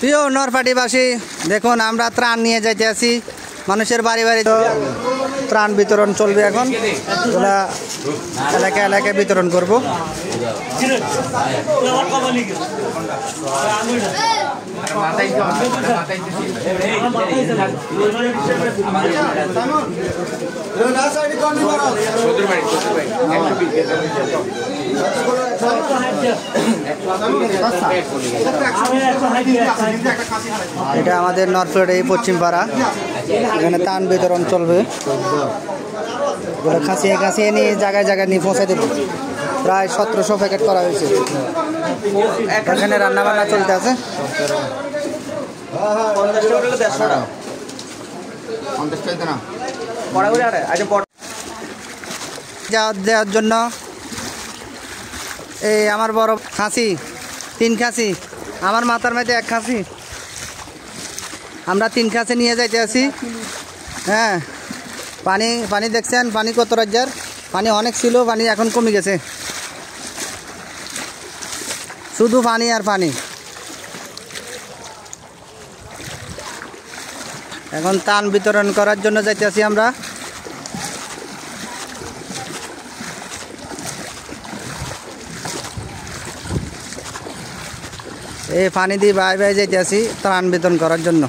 প্রিয় নরফাটিবাসী, দেখুন আমরা ত্রাণ নিয়ে যাইতে আছি মানুষের বাড়ি বাড়ি। ত্রাণ বিতরণ চলবে এখন, এলাকা এলাকায় বিতরণ করব। এটা আমাদের নরফাটি পশ্চিম পাড়া, এখানে ত্রাণ বিতরণ চলবে। খাসিয়ে খাসিয়ে নিয়ে জায়গায় জায়গায় নিয়ে পৌঁছে দেবো। প্রায় 1700 প্যাকেট করা হয়েছে। এখানে রান্না বান্না চলতে আছে। দেওয়ার জন্য এই আমার বড় খাসি, 3 খাসি, আমার মাথার মধ্যে 1 খাসি, আমরা 3 খাসি নিয়ে যাইতে আছি। হ্যাঁ, পানি পানি দেখছেন, পানি কত রাজ্যের পানি অনেক ছিল, পানি এখন কমে গেছে, শুধু পানি আর পানি। এখন ত্রাণ বিতরণ করার জন্য যাইতে আছি আমরা। এই পানি দিয়ে বাই বাই যাইতে আছি ত্রাণ বিতরণ করার জন্য।